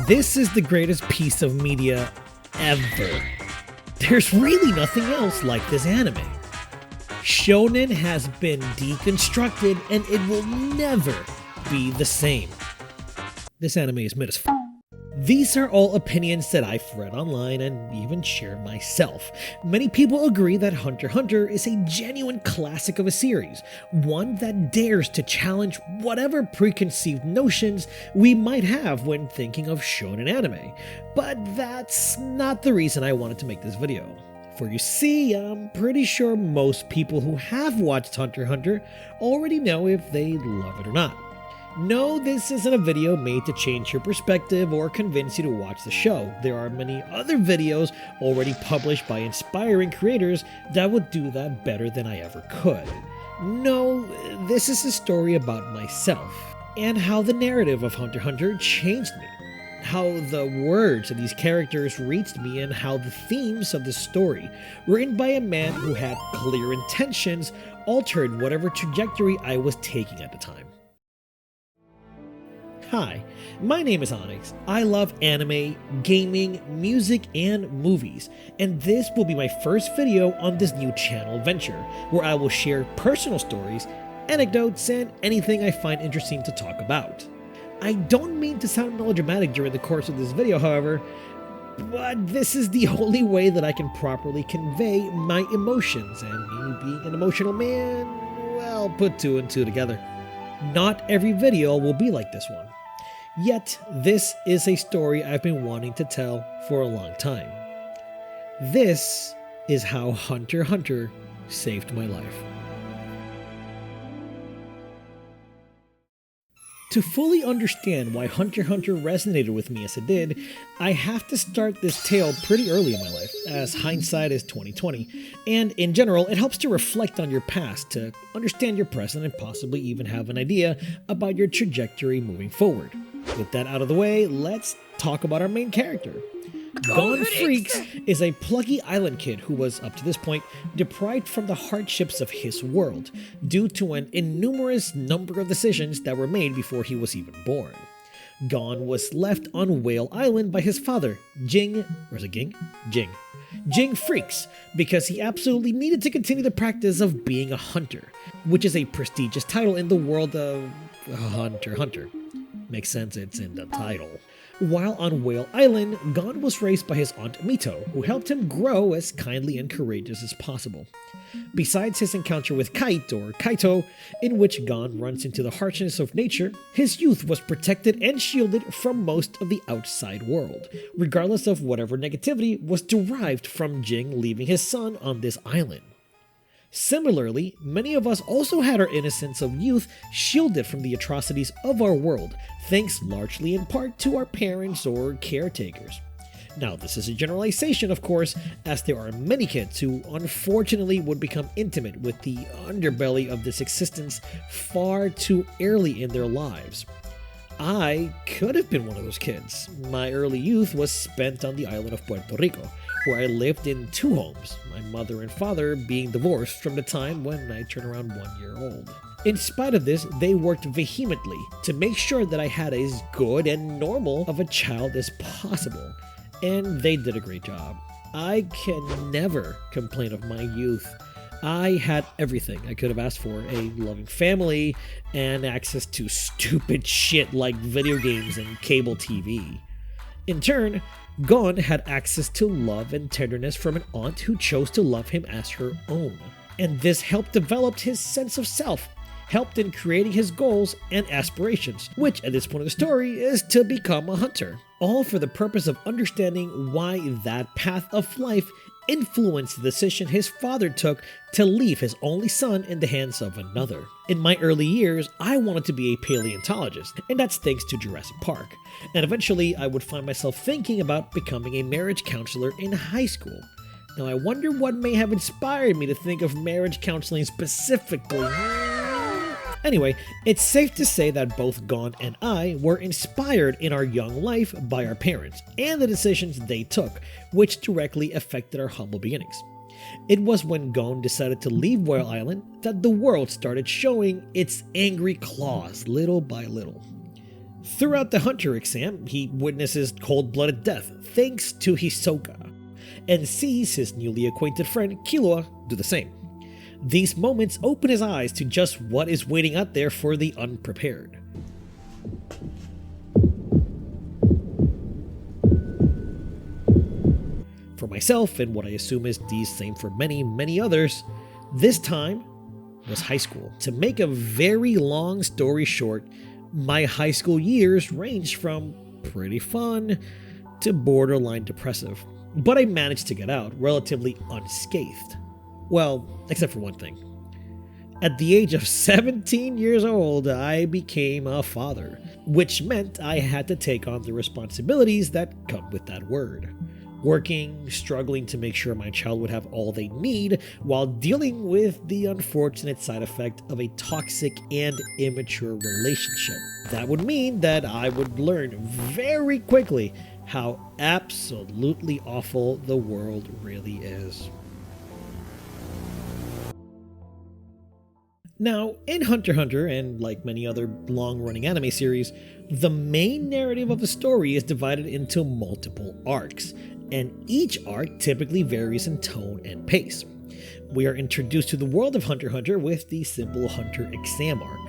This is the greatest piece of media ever. There's really nothing else like this anime. Shonen has been deconstructed and it will never be the same. This anime is mid as f. These are all opinions that I've read online and even shared myself. Many people agree that Hunter x Hunter is a genuine classic of a series, one that dares to challenge whatever preconceived notions we might have when thinking of shonen anime. But that's not the reason I wanted to make this video. For you see, I'm pretty sure most people who have watched Hunter x Hunter already know if they love it or not. No, this isn't a video made to change your perspective or convince you to watch the show. There are many other videos already published by inspiring creators that would do that better than I ever could. No, this is a story about myself, and how the narrative of Hunter x Hunter changed me. How the words of these characters reached me, and how the themes of the story, written by a man who had clear intentions, altered whatever trajectory I was taking at the time. Hi, my name is Onyx. I love anime, gaming, music, and movies, and this will be my first video on this new channel venture, where I will share personal stories, anecdotes, and anything I find interesting to talk about. I don't mean to sound melodramatic during the course of this video, however, but this is the only way that I can properly convey my emotions, and me being an emotional man, well, put two and two together. Not every video will be like this one. Yet, this is a story I've been wanting to tell for a long time. This is how Hunter x Hunter saved my life. To fully understand why Hunter x Hunter resonated with me as it did, I have to start this tale pretty early in my life, as hindsight is 20/20, and in general, it helps to reflect on your past to understand your present and possibly even have an idea about your trajectory moving forward. With that out of the way, let's talk about our main character. Gon Freaks is a plucky island kid who was, up to this point, deprived from the hardships of his world due to an innumerous number of decisions that were made before he was even born. Gon was left on Whale Island by his father, Jing Freaks, because he absolutely needed to continue the practice of being a hunter, which is a prestigious title in the world of Hunter x Hunter. Makes sense, it's in the title. While on Whale Island, Gon was raised by his aunt Mito, who helped him grow as kindly and courageous as possible. Besides his encounter with Kite, or Kaito, in which Gon runs into the harshness of nature, his youth was protected and shielded from most of the outside world, regardless of whatever negativity was derived from Jing leaving his son on this island. Similarly, many of us also had our innocence of youth shielded from the atrocities of our world, thanks largely in part to our parents or caretakers. Now, this is a generalization, of course, as there are many kids who unfortunately would become intimate with the underbelly of this existence far too early in their lives. I could have been one of those kids. My early youth was spent on the island of Puerto Rico, where I lived in two homes, my mother and father being divorced from the time when I turned around 1 year old. In spite of this, they worked vehemently to make sure that I had as good and normal of a child as possible, and they did a great job. I can never complain of my youth. I had everything I could have asked for: a loving family and access to stupid shit like video games and cable TV. In turn, Gon had access to love and tenderness from an aunt who chose to love him as her own. And this helped develop his sense of self, helped in creating his goals and aspirations, which at this point of the story is to become a hunter. All for the purpose of understanding why that path of life influenced the decision his father took to leave his only son in the hands of another. In my early years, I wanted to be a paleontologist, and that's thanks to Jurassic Park. And eventually, I would find myself thinking about becoming a marriage counselor in high school. Now, I wonder what may have inspired me to think of marriage counseling specifically. Anyway, it's safe to say that both Gon and I were inspired in our young life by our parents and the decisions they took, which directly affected our humble beginnings. It was when Gon decided to leave Whale Island that the world started showing its angry claws little by little. Throughout the Hunter exam, he witnesses cold-blooded death thanks to Hisoka, and sees his newly acquainted friend Killua do the same. These moments open his eyes to just what is waiting out there for the unprepared. For myself, and what I assume is the same for many, many others, this time was high school. To make a very long story short, my high school years ranged from pretty fun to borderline depressive. But I managed to get out relatively unscathed. Well, except for one thing. At the age of 17 years old, I became a father, which meant I had to take on the responsibilities that come with that word. Working, struggling to make sure my child would have all they need, while dealing with the unfortunate side effect of a toxic and immature relationship. That would mean that I would learn very quickly how absolutely awful the world really is. Now, in Hunter x Hunter, and like many other long-running anime series, the main narrative of the story is divided into multiple arcs, and each arc typically varies in tone and pace. We are introduced to the world of Hunter x Hunter with the simple Hunter exam arc,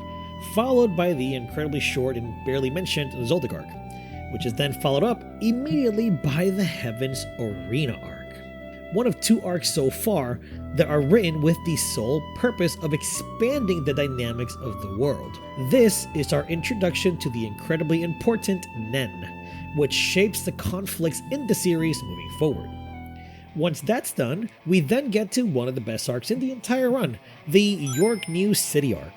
followed by the incredibly short and barely mentioned Zoldyck arc, which is then followed up immediately by the Heaven's Arena arc. One of two arcs so far that are written with the sole purpose of expanding the dynamics of the world. This is our introduction to the incredibly important Nen, which shapes the conflicts in the series moving forward. Once that's done, we then get to one of the best arcs in the entire run, the York New City arc.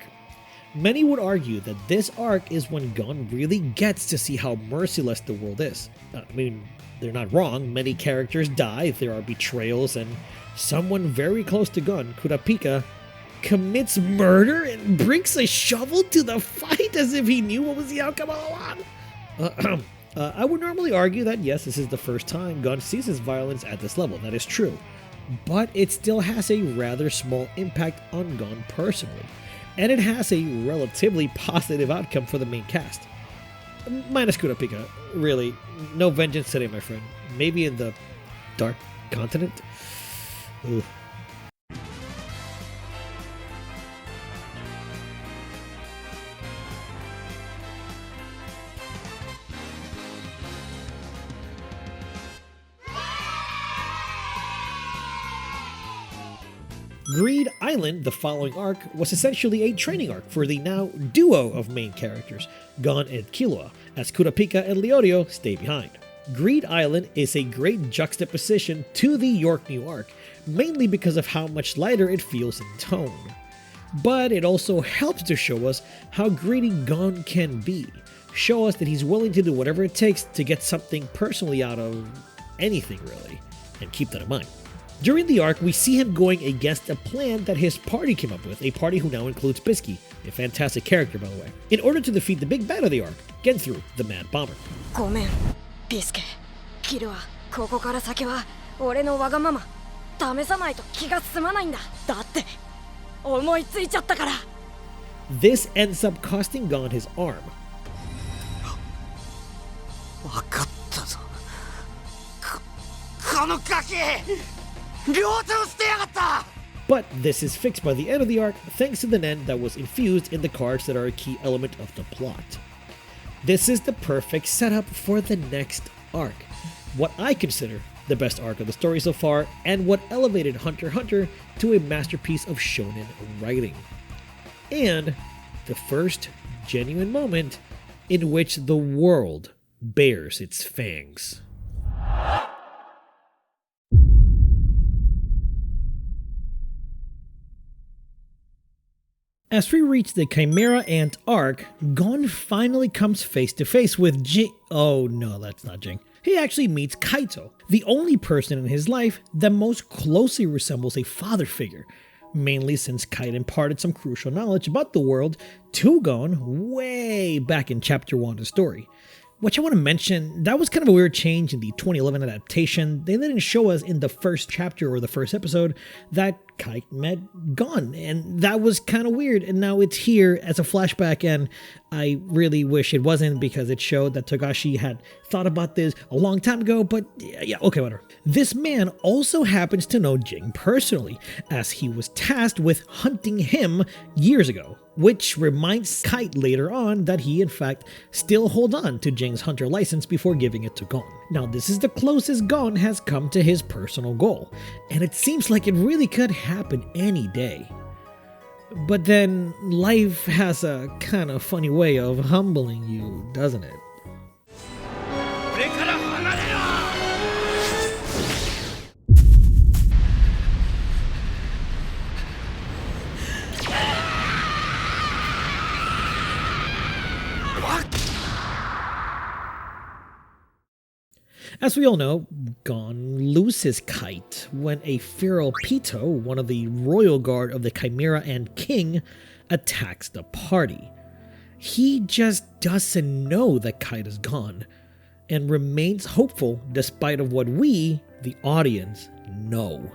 Many would argue that this arc is when Gon really gets to see how merciless the world is. They're not wrong, many characters die, there are betrayals, and someone very close to Gon, Kurapika, commits murder and brings a shovel to the fight as if he knew what was the outcome all along. I would normally argue that yes, this is the first time Gon sees his violence at this level, that is true, but it still has a rather small impact on Gon personally, and it has a relatively positive outcome for the main cast. Minus Kurapika, really, no vengeance today, my friend. Maybe in the Dark Continent? Ooh. Greed Island, the following arc, was essentially a training arc for the now duo of main characters, Gon and Killua, as Kurapika and Leorio stay behind. Greed Island is a great juxtaposition to the York New arc, mainly because of how much lighter it feels in tone. But it also helps to show us how greedy Gon can be, show us that he's willing to do whatever it takes to get something personally out of anything really, and keep that in mind. During the arc, we see him going against a plan that his party came up with, a party who now includes Bisky, a fantastic character by the way, in order to defeat the big bad of the arc, Genthru, the Mad Bomber. ごめん、ビスケ。キルはここから先は俺のわがまま試さないと気が済まないんだ。だって思いついちゃったから。This ends up costing Gon his arm. わかったぞ。このガキ！ But this is fixed by the end of the arc thanks to the Nen that was infused in the cards that are a key element of the plot. This is the perfect setup for the next arc, what I consider the best arc of the story so far, and what elevated Hunter x Hunter to a masterpiece of shonen writing. And the first genuine moment in which the world bares its fangs. As we reach the Chimera Ant arc, Gon finally comes face to face with Jing. Oh no, that's not Jing. He actually meets Kaito, the only person in his life that most closely resembles a father figure, mainly since Kaito imparted some crucial knowledge about the world to Gon way back in chapter 1 of the story. Which I want to mention, that was kind of a weird change in the 2011 adaptation. They didn't show us in the first chapter or the first episode that Kite met Gon, and that was kind of weird, and now it's here as a flashback, and I really wish it wasn't, because it showed that Togashi had thought about this a long time ago, but yeah, okay, whatever. This man also happens to know Jing personally, as he was tasked with hunting him years ago, which reminds Kite later on that he in fact still holds on to Jing's hunter license before giving it to Gon. Now this is the closest Gon has come to his personal goal, and it seems like it really could happen any day. But then life has a kind of funny way of humbling you, doesn't it? As we all know, Gon loses Kite when a feral Pito, one of the royal guard of the Chimera and King, attacks the party. He just doesn't know that Kite is gone, and remains hopeful despite of what we, the audience, know.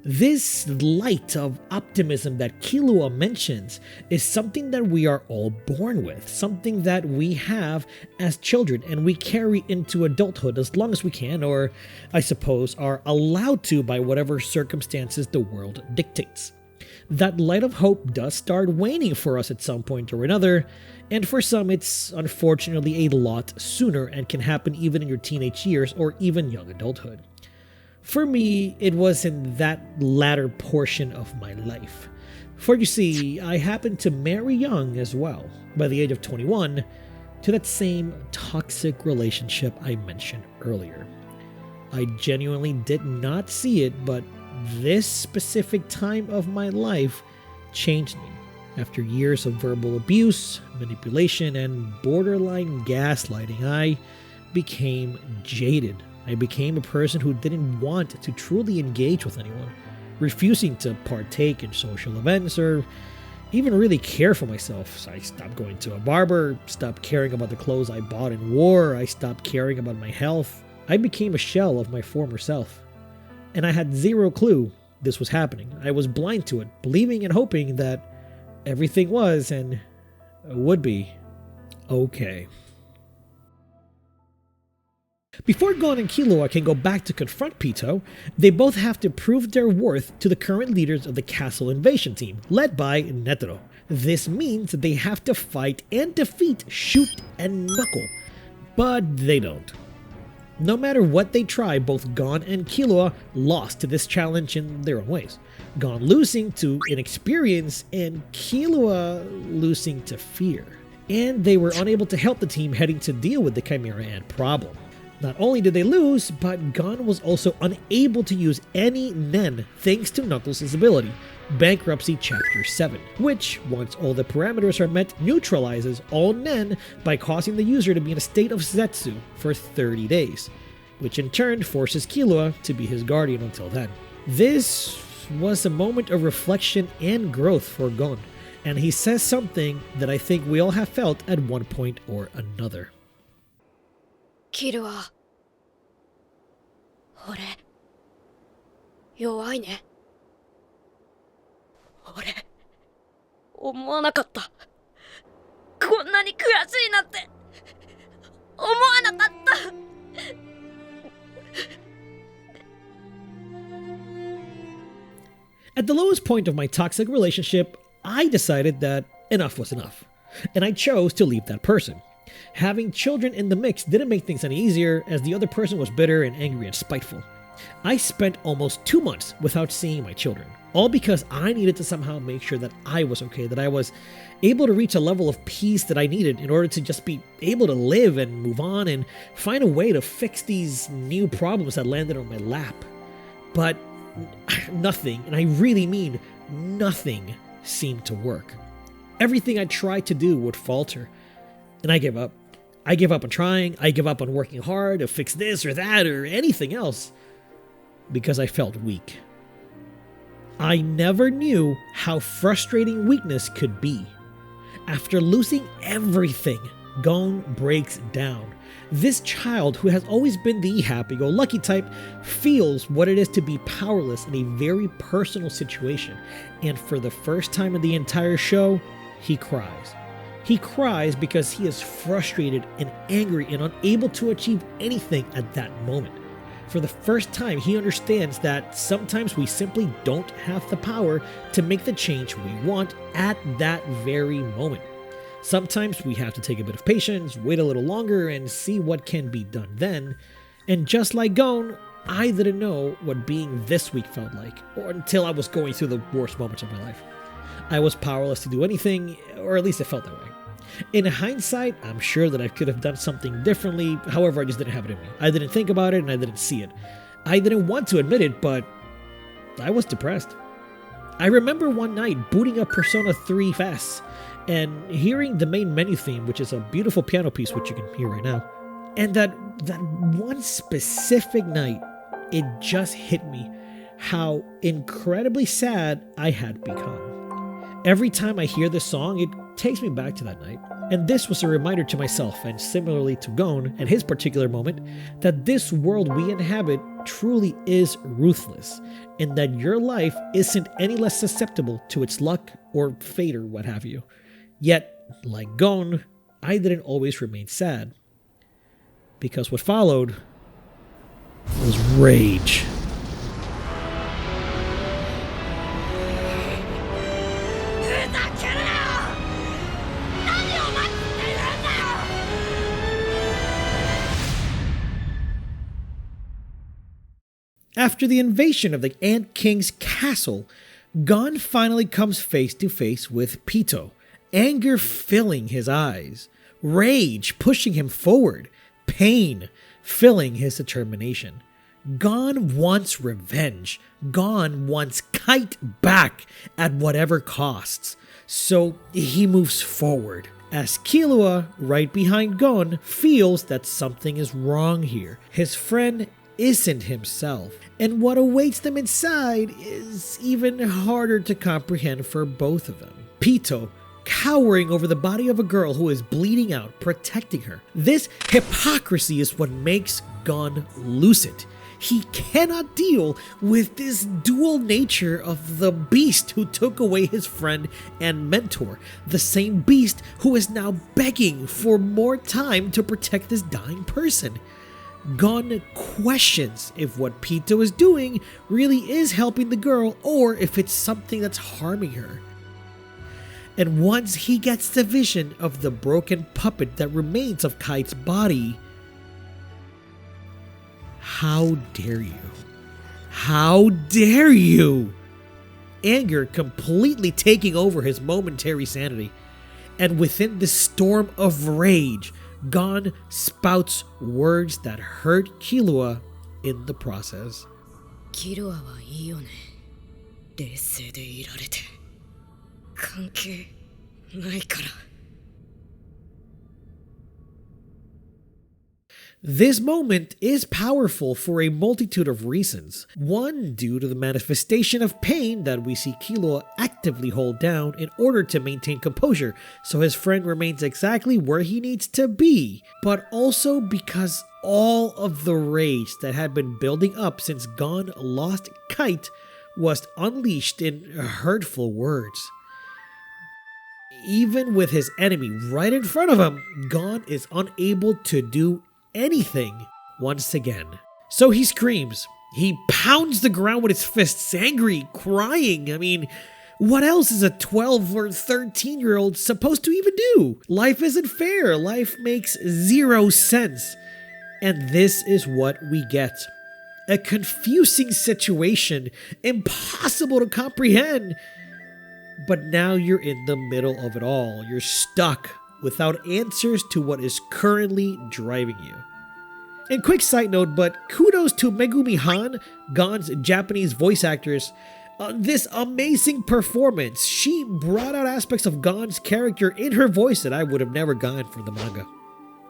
This light of optimism that Killua mentions is something that we are all born with, something that we have as children and we carry into adulthood as long as we can, or I suppose are allowed to by whatever circumstances the world dictates. That light of hope does start waning for us at some point or another, and for some it's unfortunately a lot sooner and can happen even in your teenage years or even young adulthood. For me, it was in that latter portion of my life. For you see, I happened to marry young as well, by the age of 21, to that same toxic relationship I mentioned earlier. I genuinely did not see it, but this specific time of my life changed me. After years of verbal abuse, manipulation, and borderline gaslighting, I became jaded. I became a person who didn't want to truly engage with anyone, refusing to partake in social events or even really care for myself. So I stopped going to a barber, stopped caring about the clothes I bought and wore, I stopped caring about my health. I became a shell of my former self. And I had zero clue this was happening. I was blind to it, believing and hoping that everything was and would be okay. Before Gon and Killua can go back to confront Pito, they both have to prove their worth to the current leaders of the castle invasion team, led by Netero. This means that they have to fight and defeat Shoot and Knuckle, but they don't. No matter what they try, both Gon and Killua lost to this challenge in their own ways. Gon losing to inexperience and Killua losing to fear. And they were unable to help the team heading to deal with the Chimera Ant problem. Not only did they lose, but Gon was also unable to use any Nen thanks to Knuckles' ability, Bankruptcy Chapter 7, which, once all the parameters are met, neutralizes all Nen by causing the user to be in a state of Zetsu for 30 days, which in turn forces Killua to be his guardian until then. This was a moment of reflection and growth for Gon, and he says something that I think we all have felt at one point or another. キルは俺弱いね。俺思わなかった。こんなに悔しいなんて思わなかった。At the lowest point of my toxic relationship, I decided that enough was enough, and I chose to leave that person. Having children in the mix didn't make things any easier, as the other person was bitter and angry and spiteful. I spent almost 2 months without seeing my children, all because I needed to somehow make sure that I was okay, that I was able to reach a level of peace that I needed in order to just be able to live and move on and find a way to fix these new problems that landed on my lap. But nothing, and I really mean nothing, seemed to work. Everything I tried to do would falter, and I gave up. I give up on trying, I give up on working hard to fix this or that or anything else, because I felt weak. I never knew how frustrating weakness could be. After losing everything, Gon breaks down. This child, who has always been the happy-go-lucky type, feels what it is to be powerless in a very personal situation, and for the first time in the entire show, he cries. He cries because he is frustrated and angry and unable to achieve anything at that moment. For the first time, he understands that sometimes we simply don't have the power to make the change we want at that very moment. Sometimes we have to take a bit of patience, wait a little longer, and see what can be done then. And just like Gon, I didn't know what being this weak felt like, or until I was going through the worst moments of my life. I was powerless to do anything, or at least it felt that way. In hindsight, I'm sure that I could have done something differently, however, I just didn't have it in me. I didn't think about it and I didn't see it. I didn't want to admit it, but I was depressed. I remember one night booting up Persona 3 FES and hearing the main menu theme, which is a beautiful piano piece, which you can hear right now. And that one specific night, it just hit me how incredibly sad I had become. Every time I hear this song, it takes me back to that night. And this was a reminder to myself, and similarly to Gon and his particular moment, that this world we inhabit truly is ruthless, and that your life isn't any less susceptible to its luck or fate or what have you. Yet, like Gon, I didn't always remain sad, because what followed was rage. After the invasion of the Ant King's castle, Gon finally comes face to face with Pito, anger filling his eyes, rage pushing him forward, pain filling his determination. Gon wants revenge. Gon wants Kite back at whatever costs. So he moves forward, as Killua, right behind Gon, feels that something is wrong here. His friend isn't himself, and what awaits them inside is even harder to comprehend for both of them. Pito, cowering over the body of a girl who is bleeding out, protecting her. This hypocrisy is what makes Gon lose it. He cannot deal with this dual nature of the beast who took away his friend and mentor, the same beast who is now begging for more time to protect this dying person. Gon questions if what Pito is doing really is helping the girl or if it's something that's harming her. And once he gets the vision of the broken puppet that remains of Kite's body, how dare you? How dare you? Anger completely taking over his momentary sanity. And within this storm of rage, Gon spouts words that hurt Killua in the process. キルアはいいよね。冷静でいられて。関係ないから。This moment is powerful for a multitude of reasons. One, due to the manifestation of pain that we see Killua actively hold down in order to maintain composure so his friend remains exactly where he needs to be, but also because all of the rage that had been building up since Gon lost Kite was unleashed in hurtful words. Even with his enemy right in front of him, Gon is unable to do anything once again. So he screams. He pounds the ground with his fists, angry, crying. I mean, what else is a 12 or 13-year-old supposed to even do? Life isn't fair. Life makes zero sense. And this is what we get. A confusing situation, impossible to comprehend. But now you're in the middle of it all. You're stuck without answers to what is currently driving you. And quick side note, but kudos to Megumi Han, Gon's Japanese voice actress, on this amazing performance. She brought out aspects of Gon's character in her voice that I would have never gotten from the manga.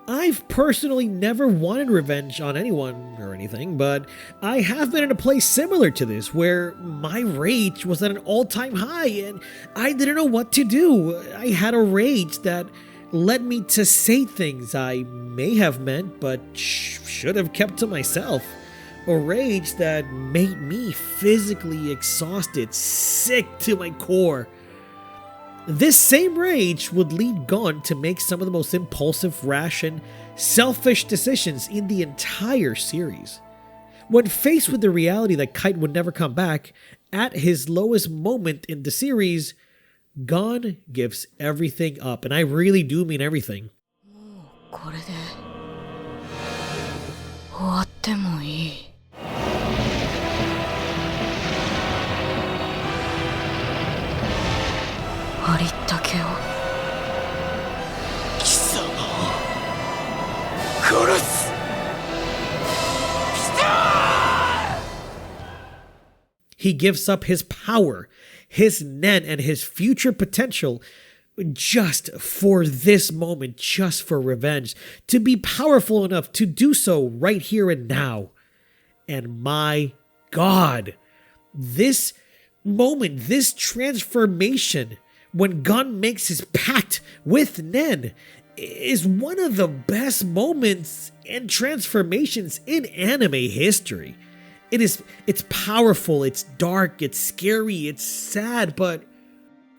I've personally never wanted revenge on anyone or anything, but I have been in a place similar to this where my rage was at an all-time high and I didn't know what to do. I had a rage that led me to say things I may have meant but should have kept to myself. A rage that made me physically exhausted, sick to my core. This same rage would lead Gon to make some of the most impulsive, rash, and selfish decisions in the entire series. When faced with the reality that Kite would never come back, at his lowest moment in the series, Gon gives everything up, and I really do mean everything. これで終わってもいい。ありったけを貴様を殺す。He gives up his power, his Nen, and his future potential just for this moment, just for revenge, to be powerful enough to do so right here and now. And my God, this moment, this transformation, when Gon makes his pact with Nen, is one of the best moments and transformations in anime history. It's powerful, it's dark, it's scary, it's sad, but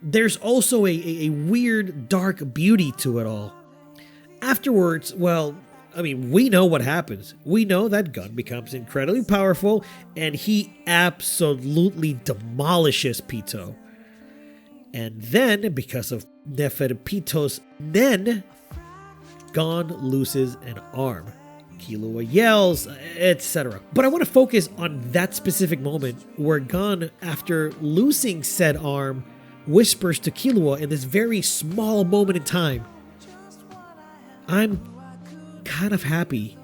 there's also a weird dark beauty to it all. Afterwards, well, I mean, we know what happens. We know that Gon becomes incredibly powerful and he absolutely demolishes Pito. And then, because of Neferpito's Nen, Gon loses an arm. Killua yells, etc. But I want to focus on that specific moment where Gon, after losing said arm, whispers to Killua in this very small moment in time, "I'm kind of happy.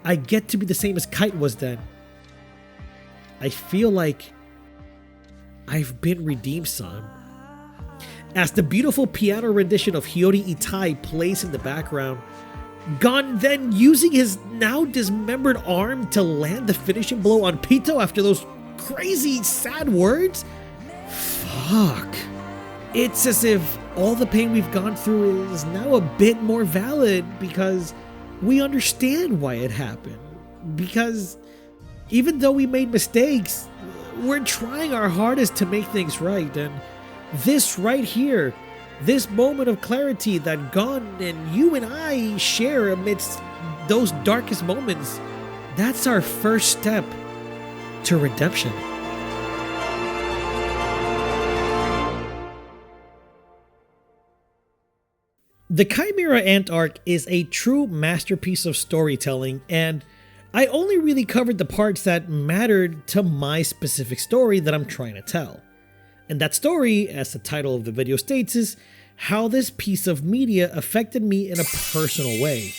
I get to be the same as Kite was then. I feel like I've been redeemed some." As the beautiful piano rendition of Hiyori Itai plays in the background, Gon then using his now dismembered arm to land the finishing blow on Pito after those crazy sad words? Fuck. It's as if all the pain we've gone through is now a bit more valid because we understand why it happened. Because even though we made mistakes, we're trying our hardest to make things right. And this right here, this moment of clarity that Gon and you and I share amidst those darkest moments, that's our first step to redemption. The Chimera Ant arc is a true masterpiece of storytelling, and I only really covered the parts that mattered to my specific story that I'm trying to tell. And that story, as the title of the video states, is how this piece of media affected me in a personal way.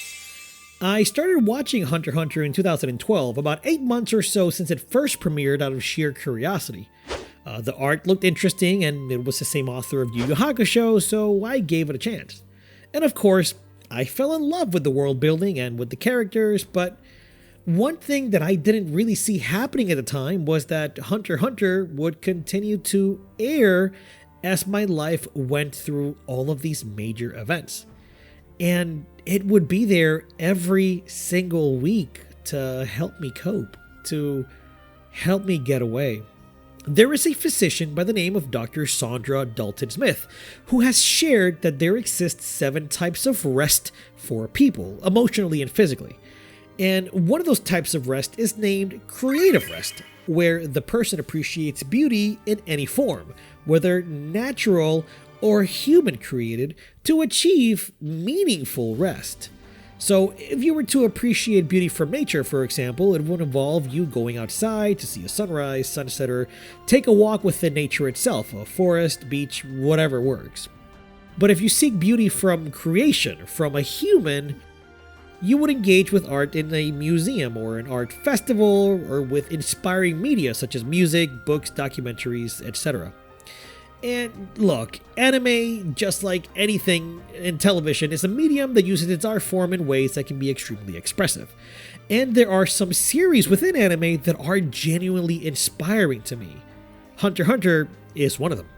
I started watching Hunter x Hunter in 2012, about 8 months or so since it first premiered out of sheer curiosity. The art looked interesting and it was the same author of Yu Yu Hakusho, so I gave it a chance. And of course, I fell in love with the world building and with the characters, but one thing that I didn't really see happening at the time was that Hunter x Hunter would continue to air as my life went through all of these major events. And it would be there every single week to help me cope, to help me get away. There is a physician by the name of Dr. Sandra Dalton Smith who has shared that there exist 7 types of rest for people, emotionally and physically. And one of those types of rest is named creative rest, where the person appreciates beauty in any form, whether natural or human created, to achieve meaningful rest. So if you were to appreciate beauty from nature, for example, it would involve you going outside to see a sunrise, sunset, or take a walk within nature itself, a forest, beach, whatever works. But if you seek beauty from creation, from a human, you would engage with art in a museum or an art festival, or with inspiring media such as music, books, documentaries, etc. And look, anime, just like anything in television, is a medium that uses its art form in ways that can be extremely expressive. And there are some series within anime that are genuinely inspiring to me. Hunter x Hunter is one of them.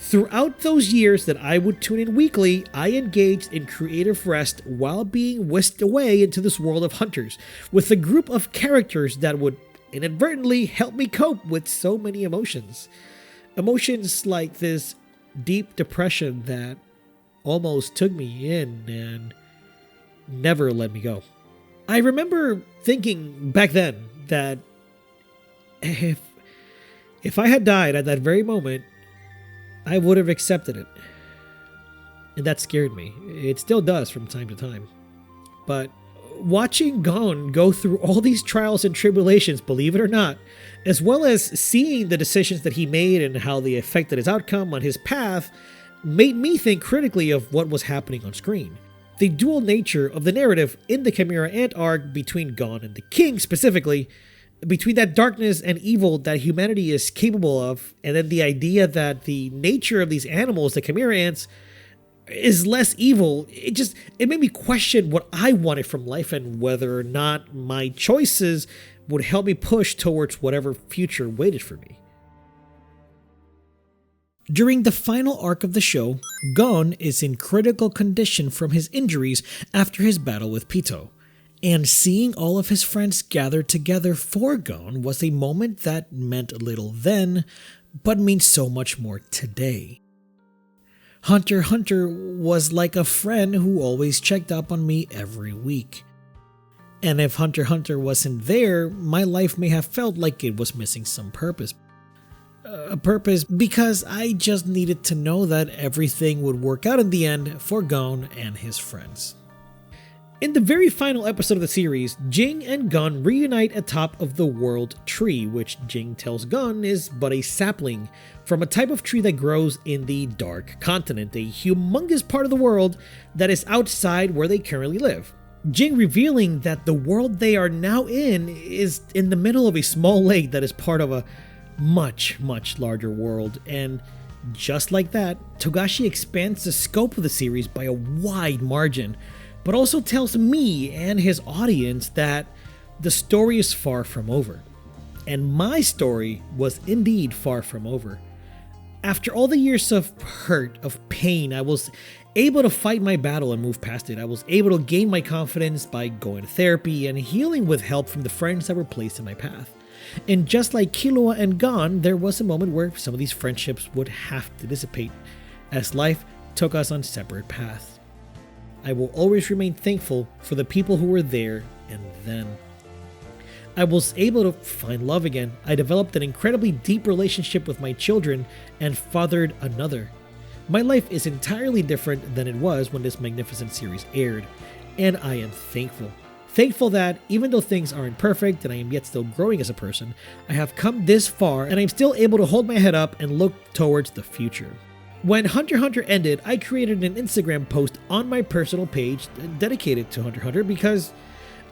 Throughout those years that I would tune in weekly, I engaged in creative rest while being whisked away into this world of hunters, with a group of characters that would inadvertently help me cope with so many emotions. Emotions like this deep depression that almost took me in and never let me go. I remember thinking back then that if I had died at that very moment, I would have accepted it. And that scared me. It still does from time to time. But watching Gon go through all these trials and tribulations, believe it or not, as well as seeing the decisions that he made and how they affected his outcome on his path, made me think critically of what was happening on screen. The dual nature of the narrative in the Chimera Ant arc between Gon and the King specifically, between that darkness and evil that humanity is capable of, and then the idea that the nature of these animals, the Chimera Ants, is less evil, it made me question what I wanted from life and whether or not my choices would help me push towards whatever future waited for me. During the final arc of the show, Gon is in critical condition from his injuries after his battle with Pito. And seeing all of his friends gather together for Gon was a moment that meant little then, but means so much more today. Hunter x Hunter was like a friend who always checked up on me every week. And if Hunter x Hunter wasn't there, my life may have felt like it was missing some purpose. A purpose because I just needed to know that everything would work out in the end for Gon and his friends. In the very final episode of the series, Jing and Gon reunite atop of the World Tree, which Jing tells Gon is but a sapling from a type of tree that grows in the Dark Continent, a humongous part of the world that is outside where they currently live. Jing revealing that the world they are now in is in the middle of a small lake that is part of a much, much larger world, and just like that, Togashi expands the scope of the series by a wide margin, but also tells me and his audience that the story is far from over. And my story was indeed far from over. After all the years of hurt, of pain, I was able to fight my battle and move past it. I was able to gain my confidence by going to therapy and healing with help from the friends that were placed in my path. And just like Killua and Gon, there was a moment where some of these friendships would have to dissipate as life took us on separate paths. I will always remain thankful for the people who were there and then. I was able to find love again. I developed an incredibly deep relationship with my children and fathered another. My life is entirely different than it was when this magnificent series aired, and I am thankful. Thankful that, even though things aren't perfect and I am yet still growing as a person, I have come this far and I'm still able to hold my head up and look towards the future. When Hunter x Hunter ended, I created an Instagram post on my personal page dedicated to Hunter x Hunter because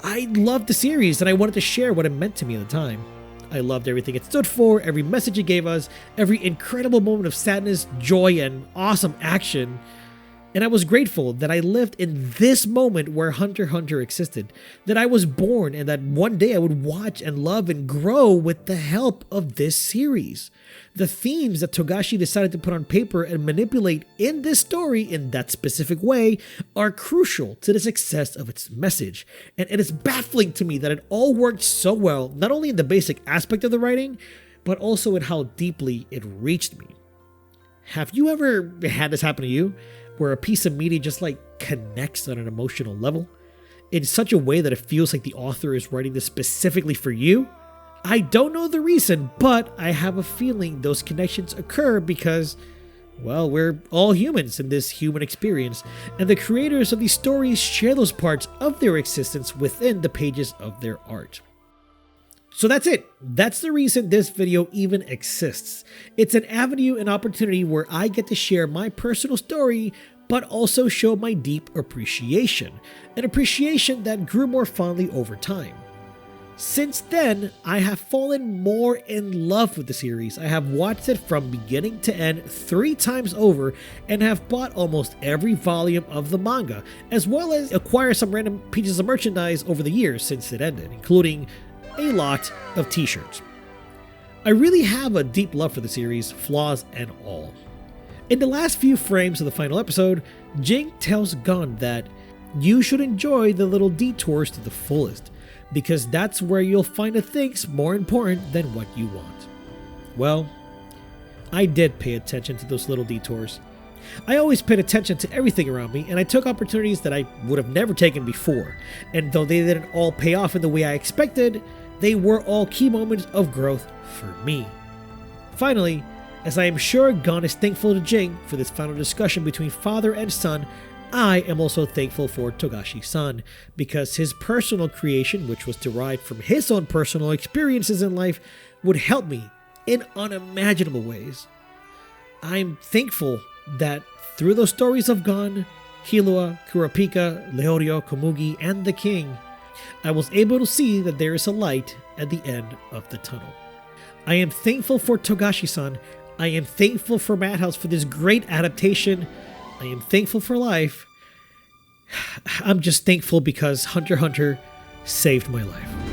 I loved the series and I wanted to share what it meant to me at the time. I loved everything it stood for, every message it gave us, every incredible moment of sadness, joy, and awesome action. And I was grateful that I lived in this moment where Hunter x Hunter existed, that I was born and that one day I would watch and love and grow with the help of this series. The themes that Togashi decided to put on paper and manipulate in this story in that specific way are crucial to the success of its message. And it is baffling to me that it all worked so well, not only in the basic aspect of the writing, but also in how deeply it reached me. Have you ever had this happen to you? Where a piece of media just connects on an emotional level in such a way that it feels like the author is writing this specifically for you? I don't know the reason, but I have a feeling those connections occur because, well, we're all humans in this human experience, and the creators of these stories share those parts of their existence within the pages of their art. So that's it. That's the reason this video even exists. It's an avenue and opportunity where I get to share my personal story, but also show my deep appreciation, an appreciation that grew more fondly over time. Since then, I have fallen more in love with the series. I have watched it from beginning to end 3 times over and have bought almost every volume of the manga, as well as acquired some random pieces of merchandise over the years since it ended, including a lot of t-shirts. I really have a deep love for the series, flaws and all. In the last few frames of the final episode, Jing tells Gon that you should enjoy the little detours to the fullest, because that's where you'll find the things more important than what you want. Well, I did pay attention to those little detours. I always paid attention to everything around me, and I took opportunities that I would have never taken before, and though they didn't all pay off in the way I expected, they were all key moments of growth for me. Finally, as I am sure Gon is thankful to Jing for this final discussion between father and son, I am also thankful for Togashi-san, because his personal creation, which was derived from his own personal experiences in life, would help me in unimaginable ways. I'm thankful that through those stories of Gon, Killua, Kurapika, Leorio, Komugi, and the King, I was able to see that there is a light at the end of the tunnel. I am thankful for Togashi-san. I am thankful for Madhouse for this great adaptation. I am thankful for life. I'm just thankful because Hunter x Hunter saved my life.